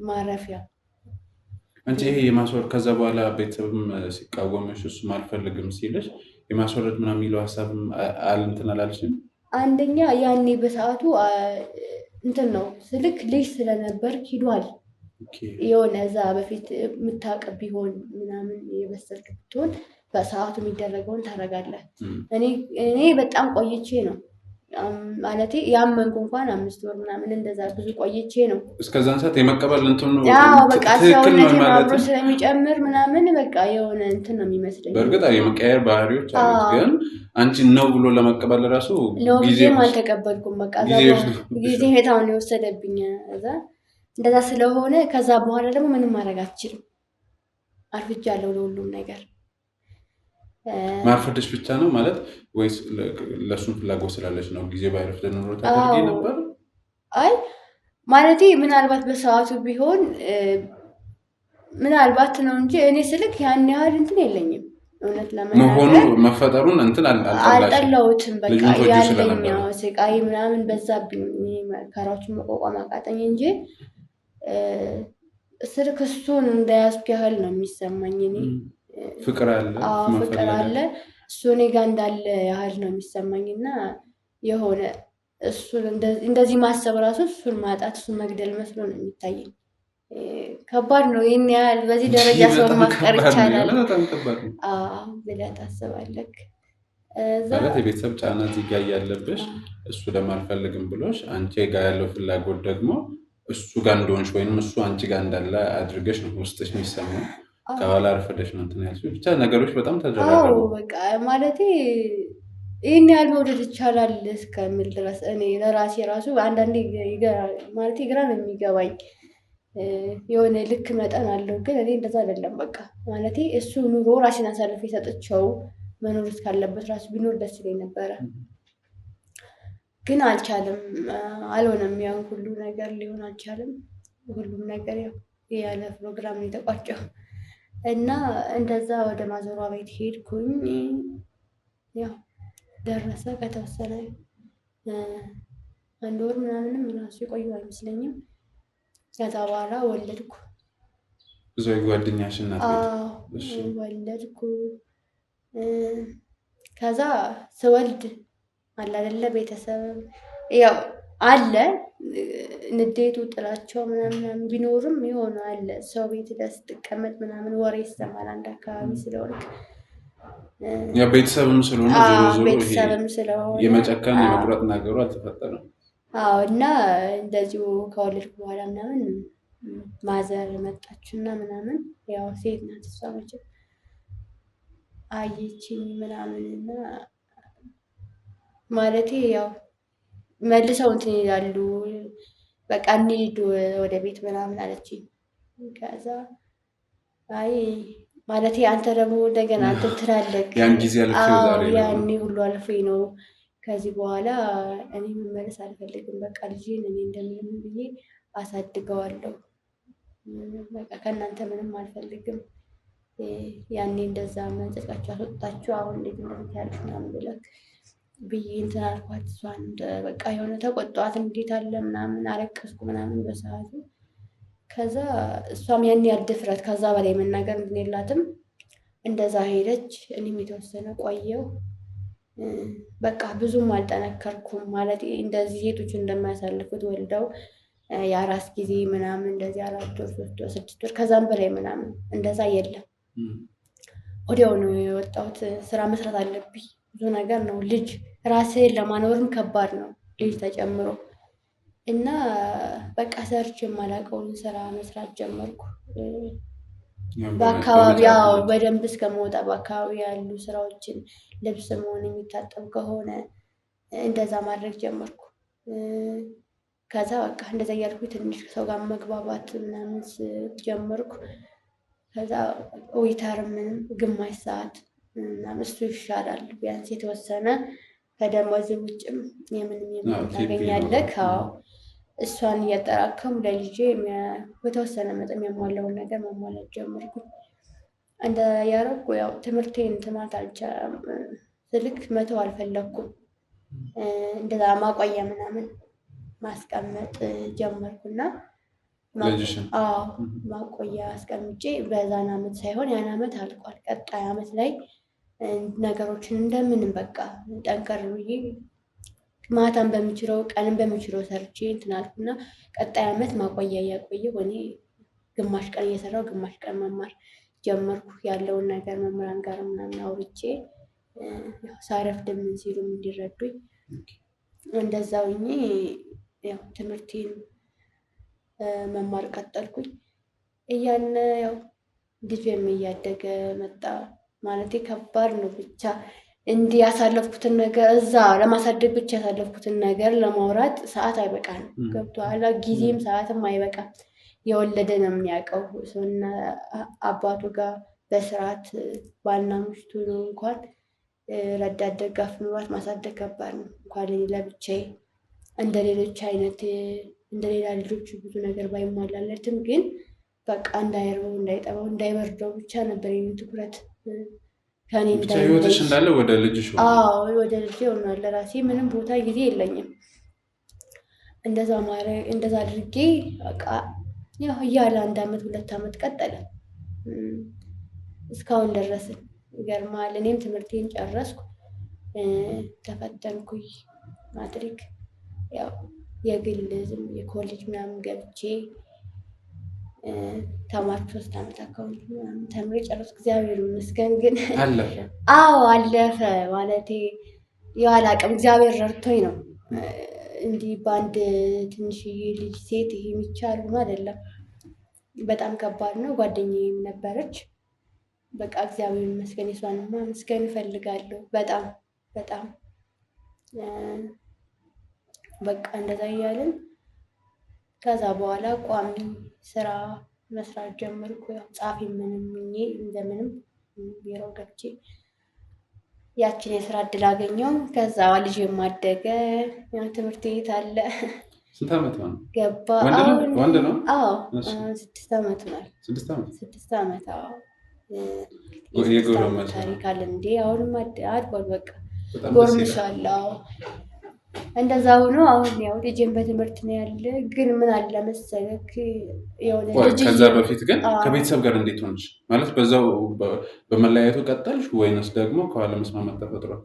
S1: ማረፊያ
S3: አንቺ ይሄ የማስወረድ ከዛ በኋላ ቤተሰብም ሲቃወምሽ እሱም አልፈልግም ሲልሽ የማስወረድ ምናምን የሚለው ሀሳብ እንትን አላልሽም?
S1: አንደኛ ያኔ በሰዓቱ እንትን ነው ስልክ ልጅ ስለነበር ሂዷል። የሆነ እዛ በፊት የምታውቅ ቢሆን ምናምን የበሰልክ ብትሆን በሰዓቱ የሚደረገውን ታደርጋለህ። እኔ በጣም ቆይቼ ነው ማለት ያመንኩ እንኳን 5 ወር ምናምን እንደዛ ብዙ ቆይቼ ነው።
S3: እስከዛን ሰዓት የመቀበል እንትን ነው
S1: በቃ ሰውነቴ አብሮ ስለሚጨምር ምናምን በቃ የሆነ እንትን ነው የሚመስለኝ።
S3: በእርግጥ የመቀየር ባህሪዎች አሉት፣ ግን አንቺ ነው ብሎ ለመቀበል ራሱ
S1: ጊዜም አልተቀበልኩም። በቃ ጊዜ በጣም ነው የወሰደብኝ። እንደዛ ስለሆነ ከዛ በኋላ ደግሞ ምንም ማድረግ አትችልም። አርፍጃለሁ ለሁሉም ነገር።
S3: ማርፈድሽ ብቻ ነው ማለት ወይስ ለእሱም ፍላጎት ስላለች ነው? ጊዜ ባይረፍድ ኖሮ ታደርጊ ነበር?
S1: አይ ማለቴ ምናልባት በሰዓቱ ቢሆን ምናልባት ነው እንጂ እኔ ስልክ ያን ያህል እንትን የለኝም። እውነት
S3: መሆኑ መፈጠሩን እንትን
S1: አልጠላሁትም። በቃ ያለኛው ስቃይ ምናምን በዛብኝ፣ መከራዎችን መቋቋም አቃተኝ እንጂ ስልክ እሱን እንደያዝኩ ያህል ነው የሚሰማኝ። እኔ
S3: ፍቅር አለ
S1: እሱ እኔ ጋር እንዳለ ያህል ነው የሚሰማኝ እና የሆነ እሱን እንደዚህ ማሰብ ራሱ እሱን ማጣት እሱን መግደል መስሎ ነው የሚታየኝ። ከባድ ነው። ይህን ያህል በዚህ ደረጃ ሰው ማፍቀር ይቻላል ብለህ ታስባለህ?
S3: ማለት የቤተሰብ ጫና እዚህ ጋር ያለብሽ እሱ ደግሞ አልፈልግም ብሎሽ አንቺ ጋር ያለው ፍላጎት ደግሞ እሱ ጋር እንደሆንሽ ወይም እሱ አንቺ ጋር እንዳለ አድርገሽ ነው ውስጥሽ የሚሰማው። ከኋላ አርፈደሽ ነው እንትን ያልሽው። ብቻ ነገሮች በጣም ተደራረቡ።
S1: በቃ ማለቴ ይህን ያህል መውደድ ይቻላል እስከምል ድረስ እኔ ለራሴ ራሱ አንዳንዴ ማለቴ ግራ ነው የሚገባኝ። የሆነ ልክ መጠን አለው፣ ግን እኔ እንደዛ አይደለም። በቃ ማለቴ እሱ ኑሮ ራሴን አሳልፌ ሰጥቼው መኖር እስካለበት ራሱ ቢኖር ደስ ይለኝ ነበረ፣ ግን አልቻለም፣ አልሆነም። ያን ሁሉ ነገር ሊሆን አልቻለም። ሁሉም ነገር ያው ያለ ፕሮግራም ነው የተቋጨው እና እንደዛ ወደ ማዘሯ ቤት ሄድኩኝ። ያው ደረሰ። ከተወሰነ 1 ወር ምናምንም ራሱ የቆየው አይመስለኝም። ከዛ በኋላ ወለድኩ።
S3: ብዙ ጓደኛሽ እናት ቤት
S1: ወለድኩ። ከዛ ስወልድ አለ አይደለ ቤተሰብ ያው አለ ንዴቱ ጥላቸው ምናምን ቢኖርም የሆነ አለ ሰው ቤት ስትቀመጥ ምናምን ወሬ ይሰማል። አንድ አካባቢ ስለሆንክ
S3: ያ ቤተሰብም ስለሆነ
S1: ቤተሰብም ስለሆነ
S3: የመጨከን የመቁረጥ ነገሩ አልተፈጠረም።
S1: እና እንደዚሁ ከወለድኩ በኋላ ምናምን ማዘር መጣችና ምናምን ያው ሴት ናት እሷ መቼም አየችኝ ምናምን እና ማለቴ ያው መልሰው እንትን ይላሉ። በቃ እንሂድ ወደ ቤት ምናምን አለችኝ። ከዛ አይ ማለቴ አንተ ደግሞ እንደገና እንትን ትላለህ።
S3: ያን ጊዜ
S1: ያኔ ሁሉ አልፎኝ ነው። ከዚህ በኋላ እኔ መመለስ አልፈልግም። በቃ ልጄን እኔ እንደምንም ብዬ አሳድገዋለሁ። በቃ ከእናንተ ምንም አልፈልግም። ያኔ እንደዛ መንጸቃችሁ አስወጣችሁ አሁን እንዴት እንደዚህ ያልሽ ምናምን ብለህ ብዬ እንትን አልኳት። እሷን በቃ የሆነ ተቆጣኋት። እንዴት አለ ምናምን አለቀስኩ ምናምን በሰዓቱ። ከዛ እሷም ያን ያህል ድፍረት ከዛ በላይ መናገር እንትን የላትም። እንደዛ ሄደች። እኔም የተወሰነ ቆየው። በቃ ብዙም አልጠነከርኩም። ማለት እንደዚህ ሴቶች እንደማያሳልፉት ወልደው የአራስ ጊዜ ምናምን እንደዚህ 4 ወር 3 ወር 6 ወር ከዛም በላይ ምናምን እንደዛ የለም። ወዲያው ነው የወጣሁት። ስራ መስራት አለብኝ። ብዙ ነገር ነው። ልጅ ራስህን ለማኖርም ከባድ ነው፣ ልጅ ተጨምሮ እና በቃ ሰርች የማላውቀውን ስራ መስራት ጀመርኩ። በአካባቢው በደንብ እስከመውጣ በአካባቢ ያሉ ስራዎችን ልብስ መሆን የሚታጠብ ከሆነ እንደዛ ማድረግ ጀመርኩ። ከዛ በቃ እንደዛ እያልኩ ትንሽ ሰው ጋር መግባባት ምናምን ጀመርኩ። ከዛ ዊተር ምንም ግማሽ ሰዓት ምናምን እሱ ይሻላል ቢያንስ የተወሰነ ከደሞዝ ውጭም የምንም ታገኛለህ። እሷን እያጠራከሙ ለልጄ በተወሰነ መጠን የሚያሟላውን ነገር ማሟላት ጀመርኩ። እንደ ያረኩ ያው ትምህርቴን ትምህርት ስልክ መተው አልፈለኩም። እንደዛ ማቆያ ምናምን ማስቀመጥ ጀመርኩና ማቆያ አስቀምጬ በዛን አመት ሳይሆን ያን አመት አልቋል። ቀጣይ አመት ላይ ነገሮችን እንደምንም በቃ ጠንከር ብዬ ማታም በሚችለው ቀንም በሚችለው ሰርቼ እንትን አልኩና ቀጣይ አመት ማቆያ እያቆየሁ እኔ ግማሽ ቀን እየሰራሁ ግማሽ ቀን መማር ጀመርኩ። ያለውን ነገር መምህራን ጋር ምናምን አውርቼ ሳረፍድ ምን ሲሉም እንዲረዱኝ እንደዛው ያው ትምህርቴን መማር ቀጠልኩኝ። እያለ ያው ልጄም እያደገ መጣ። ማለቴ ከባድ ነው ብቻ እንዲህ ያሳለፍኩትን ነገር እዛ ለማሳደግ ብቻ ያሳለፍኩትን ነገር ለማውራት ሰዓት አይበቃም። ገብቶሃል? ጊዜም ሰዓትም አይበቃም። የወለደ ነው የሚያውቀው። ሰውና አባቱ ጋር በስርዓት ባልና ሚስቱ ነው እንኳን ረዳት ደጋፍ ኑሯት ማሳደግ ከባድ ነው። እንኳን ለብቻዬ እንደ ሌሎች አይነት እንደ ሌላ ልጆች ብዙ ነገር ባይሟላለትም ግን በቃ እንዳይርበው እንዳይጠባው እንዳይበርደው ብቻ ነበር የኔ ትኩረት። ከኔ
S3: ህይወትሽ እንዳለ ወደ ልጅሽ
S1: ወደ ልጅ ሆኗል። ለራሴ ምንም ቦታ ጊዜ የለኝም። እንደዛ አድርጌ በቃ ያው እያለ 1 አመት 2 አመት ቀጠለ። እስካሁን ደረስን። ይገርማል። እኔም ትምህርቴን ጨረስኩ፣ ተፈተንኩኝ ማትሪክ። ያው የግል የኮሌጅ ምናምን ገብቼ ተማርኩ። 3 አመት አካውንት ምናምን ተምሬ ጨረስኩ። እግዚአብሔር ይመስገን። ግን
S3: አለፈ።
S1: አለፈ ማለቴ ያው አላውቅም፣ እግዚአብሔር ረድቶኝ ነው እንዲህ በአንድ ትንሽዬ ልጅ ሴት ይሄ የሚቻል ሆኖ አይደለም። በጣም ከባድ ነው። ጓደኛዬም ነበረች። በቃ እግዚአብሔር ይመስገን። የሷንማ መስገን እፈልጋለሁ። በጣም በጣም በቃ እንደዛ እያልን ከዛ በኋላ ቋሚ ስራ መስራት ጀመርኩ። ያው ጻፊ ምንም እንደምንም ቢሮ ገብቼ ያችን የስራ እድል አገኘው። ከዛ ልጅ የማደገ ትምህርት ቤት አለ።
S3: ስንት አመት ነው?
S1: ገባ።
S3: ወንድ ነው?
S1: 6 አመት ነው። 6 አመት። ታሪክ አለ እንዴ? አሁንም አድጓል። በቃ ጎርምሻል። እንደዛ ሆኖ አሁን ያው ልጄን በትምህርት ነው ያለ። ግን ምን አለ መሰለክ
S3: ከዛ በፊት ግን ከቤተሰብ ጋር እንዴት ሆነሽ? ማለት በዛው በመለያየቱ ቀጠልሽ ወይንስ ደግሞ ከኋላ መስማማት ተፈጥሯል?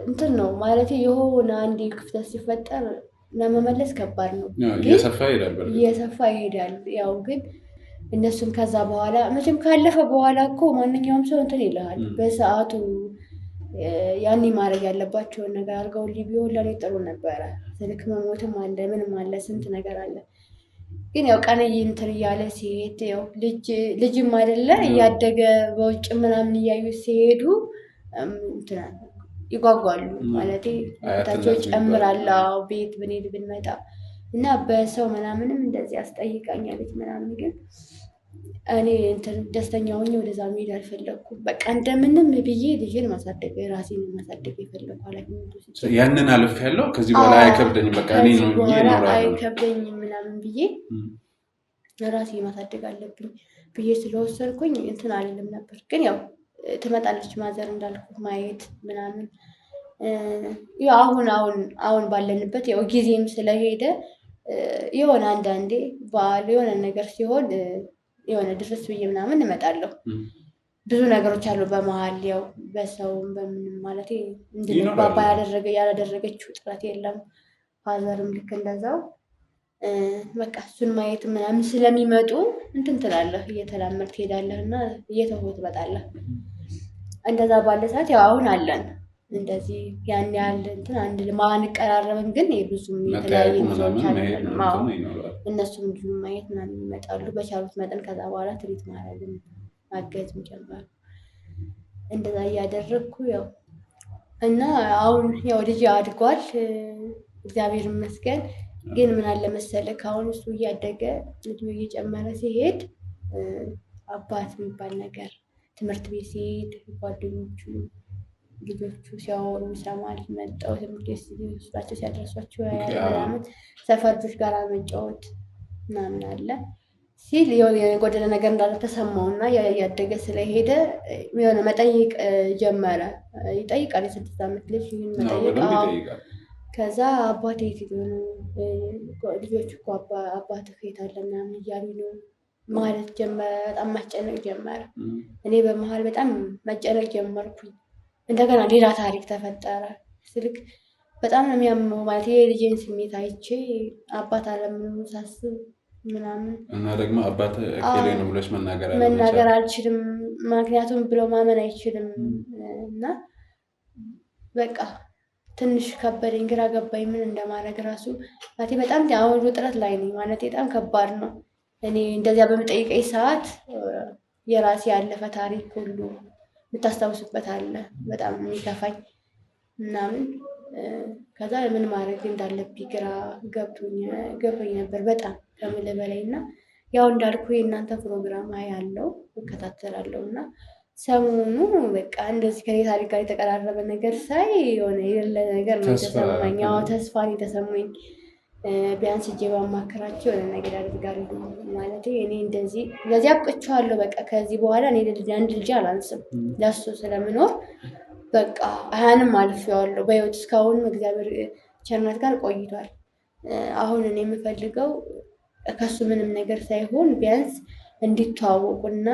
S1: እንትን ነው ማለት የሆነ አንዴ ክፍተት ሲፈጠር ለመመለስ ከባድ ነው። እየሰፋ ይሄዳል። ያው ግን እነሱም ከዛ በኋላ መቼም ካለፈ በኋላ እኮ ማንኛውም ሰው እንትን ይልሃል በሰዓቱ ያኔ ማድረግ ያለባቸውን ነገር አድርገውልኝ ቢሆን ለኔ ጥሩ ነበረ። ስልክ መሞትም አለ ምንም አለ ስንት ነገር አለ። ግን ያው ቀን እንትን እያለ ሲሄድ ያው ልጅም አይደለ እያደገ በውጭ ምናምን እያዩ ሲሄዱ እንትና ይጓጓሉ። ማለቴ ታቸው ጨምራላ ቤት ብንሄድ ብንመጣ እና በሰው ምናምንም እንደዚህ አስጠይቃኛለች ምናምን። ግን እኔ እንትን ደስተኛ ሆኜ ወደዛ መሄድ አልፈለኩም። በቃ እንደምንም ብዬ ልጅን ማሳደግ ራሴን ማሳደግ የፈለኩ ኃላፊነቱ
S3: ያንን አልፍ ያለው ከዚህ በኋላ አይከብደኝም በቃ እኔ ነው
S1: አይከብደኝም ምናምን ብዬ ራሴ ማሳደግ አለብኝ ብዬ ስለወሰንኩኝ እንትን አልልም ነበር። ግን ያው ትመጣለች ማዘር እንዳልኩ ማየት ምናምን። ያው አሁን ባለንበት ያው ጊዜም ስለሄደ የሆነ አንዳንዴ በዓል የሆነ ነገር ሲሆን የሆነ ድረስ ብዬ ምናምን እመጣለሁ። ብዙ ነገሮች አሉ በመሀል ያው በሰውም በምንም ማለት እንድንባባ ያላደረገችው ጥረት የለም። ፋዘርም ልክ እንደዛው በቃ እሱን ማየት ምናምን ስለሚመጡ እንትን ትላለህ እየተላመድክ ትሄዳለህ እና እየተውት ትመጣለህ። እንደዛ ባለ ሰዓት ያው አሁን አለን እንደዚህ ያን ያህል እንትን አንድ ማንቀራረብም፣ ግን ብዙም የተለያየ ጉዞዎች አሉ። እነሱም እንዲሁ ማየት ምናምን ይመጣሉ በቻሉት መጠን። ከዛ በኋላ ትሪት ማድረግም ማገዝም ጀመሩ። እንደዛ እያደረግኩ ያው እና አሁን ያው ልጅ አድጓል እግዚአብሔር ይመስገን። ግን ምን አለ መሰለህ አሁን እሱ እያደገ እድሜው እየጨመረ ሲሄድ አባት የሚባል ነገር ትምህርት ቤት ሲሄድ ጓደኞቹ ልጆቹ ሲያወሩ ይሰማል። መጣው ትምህርት ቤት ሲወስዷቸው ሲያደርሷቸው ያለበት ሰፈር ልጆች ጋር መጫወት ምናምን አለ ሲል የሆነ የጎደለ ነገር እንዳለ ተሰማውና ያደገ ስለሄደ የሆነ መጠየቅ ጀመረ። ይጠይቃል የ6 ዓመት ልጅ ይህን መጠየቅ። ከዛ አባቴ ልጆች እኮ አባትህ የት አለ ምናምን እያሉ ነው ማለት ጀመረ። በጣም ማስጨነቅ ጀመረ። እኔ በመሀል በጣም መጨነቅ ጀመርኩኝ። እንደገና ሌላ ታሪክ ተፈጠረ። ስልክ በጣም ነው የሚያመው ማለት የልጄን ስሜት አይቼ አባት አለመኖሩን ሳስብ ምናምን
S3: እና ደግሞ አባት እከሌ ነው ብለሽ
S1: መናገር አልችልም። ምክንያቱም ብሎ ማመን አይችልም። እና በቃ ትንሽ ከበደኝ፣ ግራ ገባኝ። ምን እንደማድረግ ራሱ ማለቴ በጣም አሁን ውጥረት ላይ ነኝ ማለት በጣም ከባድ ነው። እኔ እንደዚያ በምጠይቀኝ ሰዓት የራሴ ያለፈ ታሪክ ሁሉ የምታስታውስበት አለ። በጣም የሚከፋኝ ምናምን። ከዛ ምን ማድረግ እንዳለብኝ ግራ ገብቶኝ ነበር በጣም ከምልህ በላይ። እና ያው እንዳልኩ የእናንተ ፕሮግራም ያለው እከታተላለሁ እና ሰሞኑ በቃ እንደዚህ ከኔ ታሪክ ጋር የተቀራረበ ነገር ሳይ የሆነ የሌለ ነገር ነው የተሰማኝ። ተስፋ ነው የተሰማኝ። ቢያንስ እጄ ባማክራቸው የሆነ ነገር ያደርጋሉ ማለት እኔ እንደዚህ አብቅቼዋለሁ። በቃ ከዚህ በኋላ እኔ አንድ ልጅ አላንስም ለሱ ስለምኖር በቃ አያንም አልፌዋለሁ በህይወት እስካሁን እግዚአብሔር ቸርነት ጋር ቆይቷል። አሁን እኔ የምፈልገው ከሱ ምንም ነገር ሳይሆን ቢያንስ እንዲተዋወቁና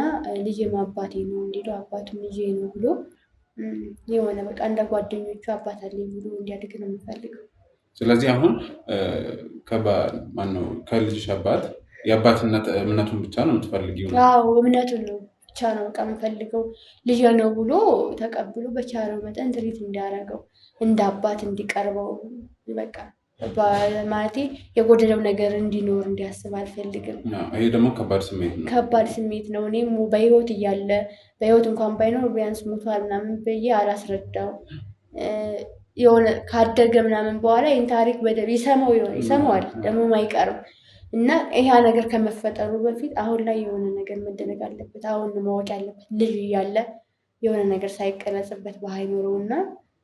S1: ልጄም አባቴ ነው እንዲሉ አባቱም ልጄ ነው ብሎ የሆነ በቃ እንደ ጓደኞቹ አባት አለኝ ብሎ እንዲያድግ ነው የምፈልገው።
S3: ስለዚህ አሁን ከልጅሽ አባት የአባትነት እምነቱን ብቻ ነው የምትፈልጊው?
S1: አዎ እምነቱን ነው ብቻ ነው በቃ የምፈልገው። ልጅ ነው ብሎ ተቀብሎ በቻለው መጠን ትሪት እንዲያደርገው እንደ አባት እንዲቀርበው በቃ ማለቴ የጎደለው ነገር እንዲኖር እንዲያስብ አልፈልግም።
S3: ይሄ ደግሞ ከባድ ስሜት ነው። እኔም በህይወት እያለ በህይወት እንኳን ባይኖር ቢያንስ ሞቷል ምናምን ብዬ አላስረዳው። የሆነ ካደገ ምናምን በኋላ ይህን ታሪክ በደብ ይሰማዋል ደግሞ አይቀርም። እና ይሄ ነገር ከመፈጠሩ በፊት አሁን ላይ የሆነ ነገር መደረግ አለበት። አሁን ማወቅ ያለበት ልጅ እያለ የሆነ ነገር ሳይቀረጽበት በአይምሮው እና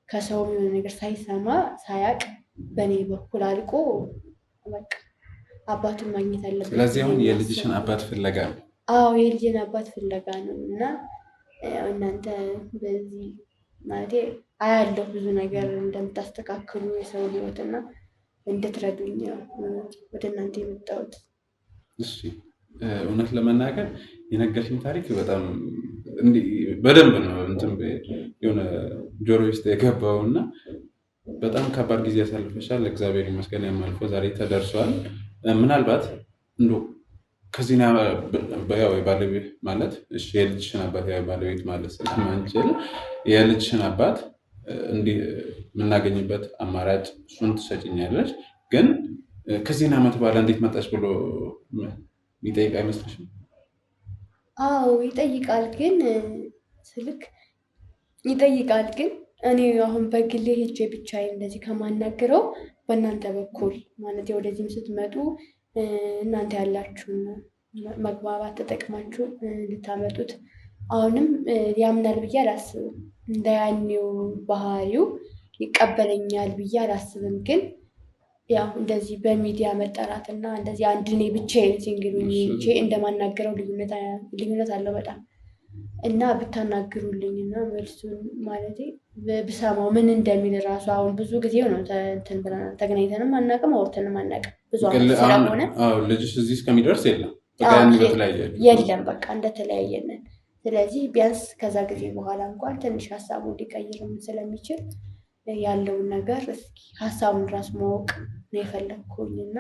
S3: ከሰውም የሆነ ነገር ሳይሰማ ሳያቅ በእኔ በኩል አልቆ በቃ አባቱን ማግኘት አለበት። ስለዚህ አሁን የልጅሽን አባት ፍለጋ ነው?
S1: አዎ የልጅን አባት ፍለጋ ነው። እና እናንተ በዚህ ማለቴ አያለሁ ብዙ ነገር እንደምታስተካክሉ የሰው ህይወትና እንድትረዱኝ ወደ እናንተ የመጣሁት።
S3: እሺ እውነት ለመናገር የነገርሽኝ ታሪክ በጣም በደንብ ነው የሆነ ጆሮ ውስጥ የገባው እና በጣም ከባድ ጊዜ ያሳልፈሻል። እግዚአብሔር ይመስገን ያማልፎ ዛሬ ተደርሷል። ምናልባት ከዚህ ባለቤት ማለት የልጅሽን አባት ባለቤት ማለት ስለማንችል የልጅሽን አባት የምናገኝበት አማራጭ እሱን ትሰጭኛለች። ግን ከዚህን ዓመት በኋላ እንዴት መጣች ብሎ የሚጠይቅ አይመስልሽም?
S1: አዎ ይጠይቃል። ግን እኔ አሁን በግሌ ሄጄ ብቻዬን እንደዚህ ከማናገረው በእናንተ በኩል ማለት ወደዚህም ስትመጡ እናንተ ያላችሁን መግባባት ተጠቅማችሁ ልታመጡት አሁንም ያምናል ብዬ አላስብም። እንደ ያኔው ባህሪው ይቀበለኛል ብዬ አላስብም። ግን ያው እንደዚህ በሚዲያ መጠራትና እንደዚህ አንድ እኔ ብቻዬን ሲንግሉኝ እንደማናገረው ልዩነት አለው በጣም። እና ብታናግሩልኝ እና መልሱን ማለት ብሰማው ምን እንደሚል ራሱ አሁን ብዙ ጊዜ ነው ተገናኝተንም አናውቅም አውርተንም አናውቅም ብዙ አመት ስለሆነ
S3: ልጅሽ እዚህ እስከሚደርስ የለም
S1: በቃ እንደተለያየንን። ስለዚህ ቢያንስ ከዛ ጊዜ በኋላ እንኳን ትንሽ ሀሳቡ ሊቀይርም ስለሚችል ያለውን ነገር እስኪ ሀሳቡን ራሱ ማወቅ ነው የፈለግኩኝ። እና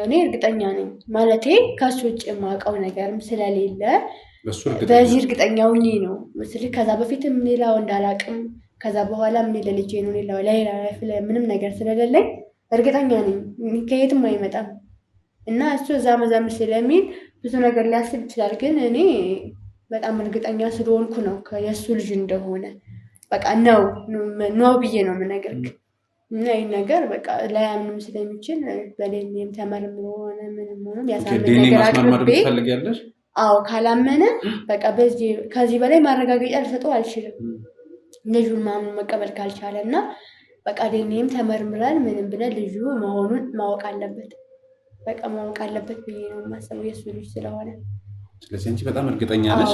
S1: እኔ እርግጠኛ ነኝ ማለቴ ከሱ ውጭ የማውቀው ነገርም ስለሌለ በዚህ እርግጠኛ ሁኜ ነው ምስል ከዛ በፊትም ሌላ ወንድ አላውቅም ከዛ በኋላ ምን ለልጄ ነው ሌላ ምንም ነገር ስለሌለኝ እርግጠኛ ነኝ ከየትም አይመጣም እና እሱ እዛ መዛም ስለሚል ብዙ ነገር ሊያስብ ይችላል። ግን እኔ በጣም እርግጠኛ ስለሆንኩ ነው የእሱ ልጅ እንደሆነ በቃ ነው ብዬ ነው የምነግርህ። እና ይህ ነገር በቃ ላያምንም ስለሚችል በሌም ተመርምሮ ሆነ ምንም ሆነ ያሳምን ነገር አቅርቤ አዎ ካላመነ በቃ ከዚህ በላይ ማረጋገጫ ልሰጠው አልችልም። ልጁን ማመን መቀበል ካልቻለ እና በቃ ዴኔም ተመርምራል ምንም ብለን ልጁ መሆኑን ማወቅ አለበት በቃ ማወቅ አለበት ብዬ ነው የማስበው የእሱ ልጅ ስለሆነ።
S3: ስለዚህ አንቺ በጣም እርግጠኛ ነሽ?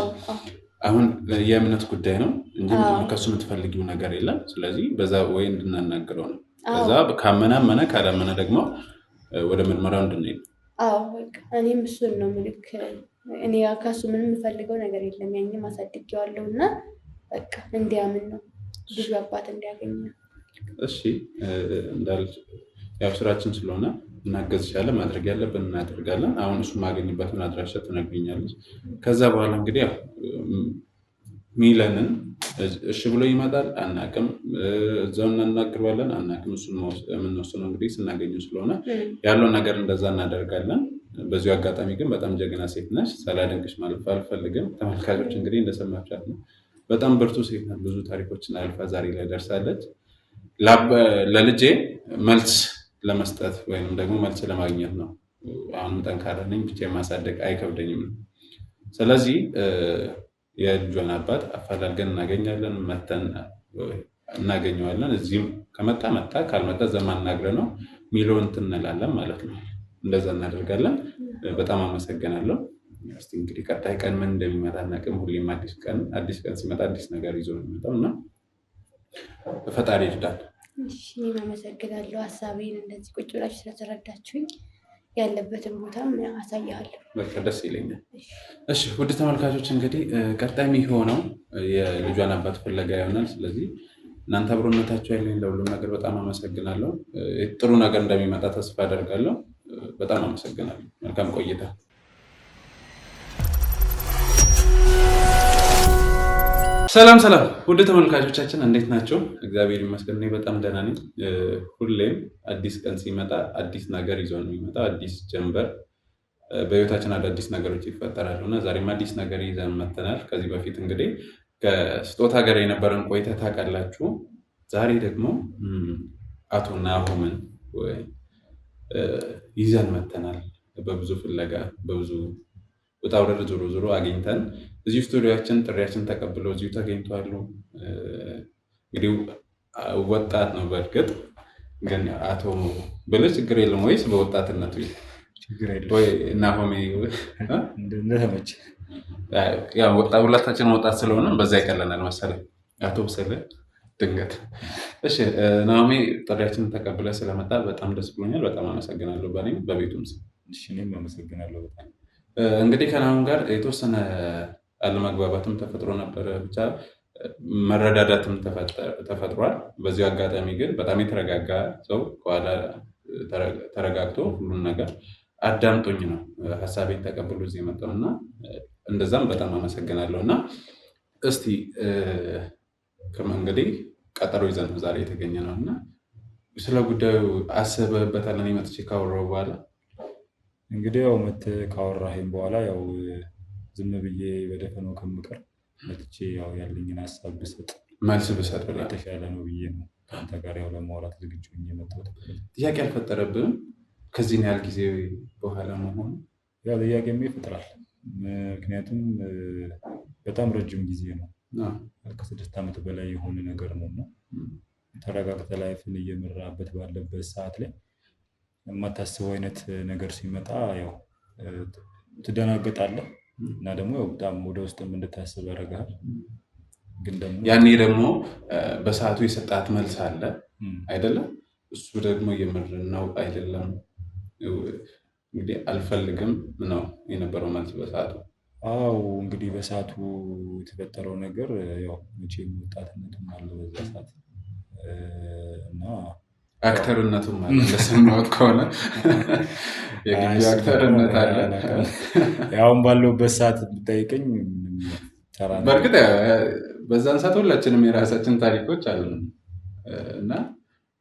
S3: አሁን የእምነት ጉዳይ ነው እንጂ ከሱ የምትፈልጊው ነገር የለም። ስለዚህ በዛ ወይ እንድናናግረው ነው። ከዛ ካመነ ካላመነ ደግሞ ወደ ምርመራው እንድንሄድ።
S1: አዎ በቃ እኔም እሱን ነው ምልክ እኔ ከሱ ምንም የምፈልገው ነገር የለም። ያኝም አሳድጌዋለሁ እና በቃ እንዲያምን ነው ልጁ አባት እንዲያገኝ ነው።
S3: እሺ እንዳልሽ ያው ስራችን ስለሆነ እናገዝሻለን፣ ማድረግ ያለብን እናደርጋለን። አሁን እሱ ማገኝበትን አድራሻ ትነግሪኛለሽ። ከዛ በኋላ እንግዲህ ያው ሚለንን እሺ ብሎ ይመጣል አናቅም፣ እዛው እናናግረዋለን አናቅም። እሱን የምንወስነው እንግዲህ ስናገኘው ስለሆነ ያለውን ነገር እንደዛ እናደርጋለን። በዚሁ አጋጣሚ ግን በጣም ጀግና ሴት ነሽ፣ ሳላደንቅሽ ማለፍ አልፈልግም። ተመልካቾች እንግዲህ እንደሰማችኋት ነው፣ በጣም ብርቱ ሴት ናት። ብዙ ታሪኮችን አልፋ ዛሬ ላይ ደርሳለች። ለልጄ መልስ ለመስጠት ወይም ደግሞ መልስ ለማግኘት ነው። አሁንም ጠንካራ ነኝ፣ ብቻ ማሳደግ አይከብደኝም ነው። ስለዚህ የልጇን አባት አፈላልገን እናገኛለን፣ መተን እናገኘዋለን። እዚህም ከመጣ ካልመጣ ዘማናግረ ነው ሚሊዮን እንላለን ማለት ነው። እንደዛ እናደርጋለን። በጣም አመሰግናለሁ። እስቲ እንግዲህ ቀጣይ ቀን ምን እንደሚመጣ እናቅም። ሁሌም አዲስ ቀን ሲመጣ አዲስ ነገር ይዞ ነው የሚመጣው እና ፈጣሪ ይርዳል።
S1: እኔም አመሰግናለሁ ሀሳቤን እንደዚህ ቁጭ ብላችሁ ስለተረዳችሁኝ። ያለበትን ቦታም አሳያለሁ።
S3: በቃ ደስ ይለኛል። እሺ ውድ ተመልካቾች እንግዲህ ቀጣይ የሚሆነው የልጇን አባት ፍለጋ ይሆናል። ስለዚህ እናንተ አብሮነታችሁ ያለኝ ለሁሉም ነገር በጣም አመሰግናለሁ። ጥሩ ነገር እንደሚመጣ ተስፋ አደርጋለሁ። በጣም አመሰግናለሁ። መልካም ቆይታ። ሰላም ውድ ተመልካቾቻችን እንዴት ናቸው? እግዚአብሔር ይመስገን እኔ በጣም ደህና ነኝ። ሁሌም አዲስ ቀን ሲመጣ አዲስ ነገር ይዞ ነው የሚመጣው፣ አዲስ ጀንበር። በህይወታችን አዳዲስ ነገሮች ይፈጠራሉ እና ዛሬም አዲስ ነገር ይዘን መጥተናል። ከዚህ በፊት እንግዲህ ከስጦታ ጋር የነበረን ቆይታ ታውቃላችሁ። ዛሬ ደግሞ አቶ ናሆምን ይዘን መጥተናል። በብዙ ፍለጋ በብዙ ውጣ ውረድ ዞሮ አግኝተን እዚሁ ስቱዲዮአችን ጥሪያችን ተቀብለው እዚሁ ተገኝተዋል። እንግዲህ ወጣት ነው። በእርግጥ ግን አቶ ብለህ ችግር የለም ወይስ በወጣትነቱ ወይ ናሆሜ
S2: እንደተመቸ
S3: ሁለታችን ወጣት ስለሆነ በዛ ይቀለናል መሰለኝ አቶ ብሰለ ድንገት። እሺ ናሆሜ ጥሪያችንን ተቀብለ ስለመጣ በጣም ደስ ብሎኛል። በጣም አመሰግናለሁ። በእኔም በቤቱም ስም
S2: እኔም አመሰግናለሁ በጣም።
S3: እንግዲህ ከናሆም ጋር የተወሰነ አለመግባባትም ተፈጥሮ ነበረ፣ ብቻ መረዳዳትም ተፈጥሯል። በዚሁ አጋጣሚ ግን በጣም የተረጋጋ ሰው ከኋላ ተረጋግቶ ሁሉን ነገር አዳምጦኝ ነው ሀሳቤን ተቀብሎ እዚህ የመጣው እና እንደዛም በጣም አመሰግናለሁ። እና እስቲ እንግዲህ ቀጠሮ ይዘን ነው ዛሬ የተገኘ ነው እና ስለ ጉዳዩ አስበህበታል? እኔ መጥቼ ካወራሁ በኋላ
S2: እንግዲህ ያው መጥተህ ካወራኸኝ በኋላ ያው ዝም ብዬ በደፈነው ከምቀር መጥቼ ያው ያለኝን ሀሳብ ብሰጥ
S3: መልስ ብሰጥ
S2: የተሻለ ነው ብዬ ነው ከአንተ ጋር ያው ለማውራት ዝግጁ ሆኜ የመጣሁት።
S3: ጥያቄ አልፈጠረብህም? ከዚህ ያህል ጊዜ በኋላ መሆኑ
S2: ያው ጥያቄም ይፈጥራል። ምክንያቱም በጣም ረጅም ጊዜ ነው፣ ከ6 ዓመት በላይ የሆነ ነገር ነው እና ተረጋግተህ ላይፍን እየመራበት ባለበት ሰዓት ላይ የማታስበው አይነት ነገር ሲመጣ ያው ትደናገጣለህ እና ደግሞ በጣም ወደ ውስጥም እንድታስብ ያደርግሃል። ግን ደግሞ
S3: ያኔ ደግሞ በሰዓቱ የሰጣት መልስ አለ አይደለም? እሱ ደግሞ የምር ነው አይደለም እንግዲህ አልፈልግም ነው የነበረው መልስ በሰዓቱ።
S2: አዎ እንግዲህ በሰዓቱ የተፈጠረው ነገር ያው መቼም ወጣትነትም አለ በዛ ሰዓት እና
S3: አክተርነቱም አለ እንደሰማሁት ከሆነ የግቢ አክተርነት አለ።
S2: ያውን ባለውበት ሰዓት ብጠይቀኝ
S3: በእርግጥ በዛን ሰዓት ሁላችንም የራሳችን ታሪኮች አሉ እና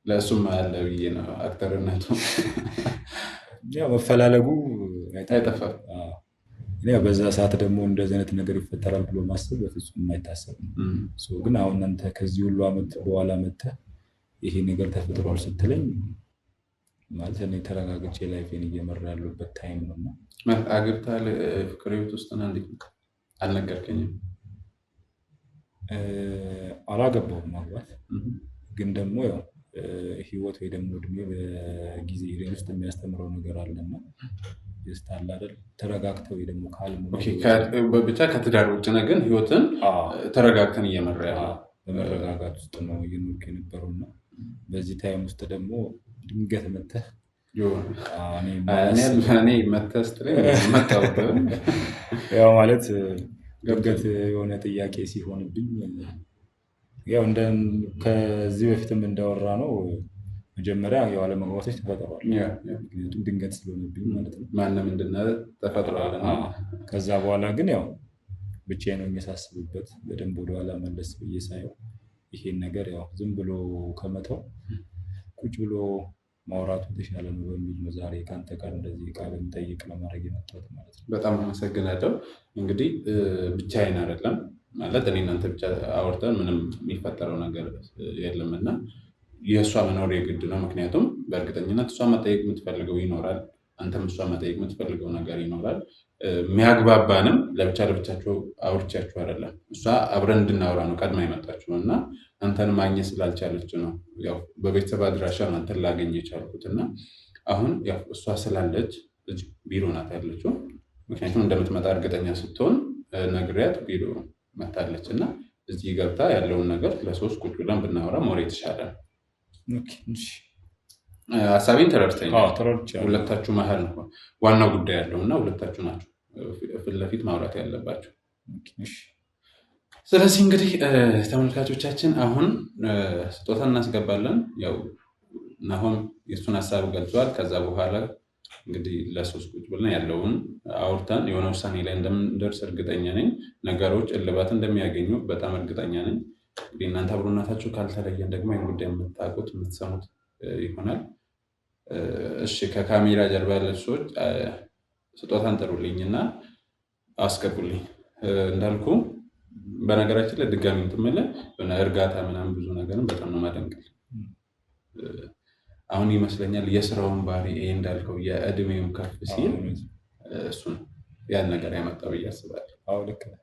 S3: ለእሱም አለ ብዬ ነው አክተርነቱ
S2: ያው መፈላለጉ
S3: አይጠፋም።
S2: በዛ ሰዓት ደግሞ እንደዚህ አይነት ነገር ይፈጠራል ብሎ ማሰብ በፍጹም የማይታሰብ ነው። ግን አሁን አንተ ከዚህ ሁሉ ዓመት በኋላ መጥተህ ይሄ ነገር ተፈጥሯል ስትለኝ ማለት እኔ ተረጋግቼ ላይፌን እየመራ ያለሁበት ታይም ነው እና
S3: አግብተሃል? ፍቅር ህይወት ውስጥ ነህ? እንዴት ነው? አልነገርከኝም።
S2: አላገባሁም ማግባት ግን ደግሞ ያው ህይወት ወይ ደግሞ እድሜ በጊዜ ሂደት ውስጥ የሚያስተምረው ነገር አለና ይስታል አይደል? ተረጋግተው ወይ ደግሞ
S3: ብቻ ከትዳር ውጭ ነህ፣ ግን ህይወትን ተረጋግተን እየመራ ያለ
S2: በመረጋጋት ውስጥ ነው እየኖርክ የነበረውና በዚህ ታይም ውስጥ ደግሞ ድንገት መተህ
S3: እኔ መተህ ስትለኝ
S2: ያው ማለት ድንገት የሆነ ጥያቄ ሲሆንብኝ ያው ከዚህ በፊትም እንዳወራ ነው መጀመሪያ ያው አለመግባባቶች ተፈጥረዋል። ምክንያቱም ድንገት ስለሆነብኝ ማለት ነው።
S3: ማንም ምንድነው ተፈጥሯል።
S2: ከዛ በኋላ ግን ያው ብቻዬን ነው የሚያሳስብበት በደንብ ወደኋላ መለስ ብዬ ሳየው ይሄን ነገር ያው ዝም ብሎ ከመተው ቁጭ ብሎ ማውራቱ የተሻለ ነው በሚል ነው ዛሬ ከአንተ ጋር እንደዚህ ቃል መጠይቅ ለማድረግ የመጣሁት ማለት ነው።
S3: በጣም አመሰግናለሁ። እንግዲህ ብቻዬን አይደለም ማለት እኔ እናንተ ብቻ አውርተን ምንም የሚፈጠረው ነገር የለም እና የእሷ መኖር የግድ ነው። ምክንያቱም በእርግጠኝነት እሷ መጠየቅ የምትፈልገው ይኖራል፣ አንተም እሷ መጠየቅ የምትፈልገው ነገር ይኖራል። የሚያግባባንም ለብቻቸው አውርቻችሁ አይደለም፣ እሷ አብረን እንድናወራ ነው ቀድማ የመጣችው እና አንተን ማግኘት ስላልቻለች ነው ያው በቤተሰብ አድራሻ አንተን ላገኝ የቻልኩት እና አሁን ያው እሷ ስላለች ቢሮ ናት ያለችው። ምክንያቱም እንደምትመጣ እርግጠኛ ስትሆን ነግሪያት ቢሮ መታለች እና እዚህ ገብታ ያለውን ነገር ለሶስት ቁጭ ብለን ብናወራ ሞር የተሻለ ነው። ሀሳቤን ተረድተኛል። ሁለታችሁ መሀል ነው ዋናው ጉዳይ ያለው እና ሁለታችሁ ናቸው ፊት ለፊት ማውራት ያለባቸው። ስለዚህ እንግዲህ ተመልካቾቻችን አሁን ስጦታ እናስገባለን። ያው ናሆም የእሱን ሀሳብ ገልጿል። ከዛ በኋላ እንግዲህ ለሶስት ቁጭ ብለን ያለውን አውርተን የሆነ ውሳኔ ላይ እንደምንደርስ እርግጠኛ ነኝ። ነገሮች እልባት እንደሚያገኙ በጣም እርግጠኛ ነኝ። እንግዲህ እናንተ አብሮነታችሁ ካልተለየን ደግሞ ይህን ጉዳይ የምታውቁት የምትሰሙት ይሆናል። እሺ፣ ከካሜራ ጀርባ ያለ ሰዎች ስጦታን ጥሩልኝ እና አስገቡልኝ። እንዳልኩ በነገራችን ላይ ድጋሚ እንትምልህ እርጋታ ምናምን ብዙ ነገርም በጣም ነው ማደንቅል። አሁን ይመስለኛል የስራውን ባህሪ ይሄ እንዳልከው የእድሜው ከፍ ሲል እሱን ያን ነገር ያመጣው ብዬ አስባለሁ።
S2: ልክ ነው።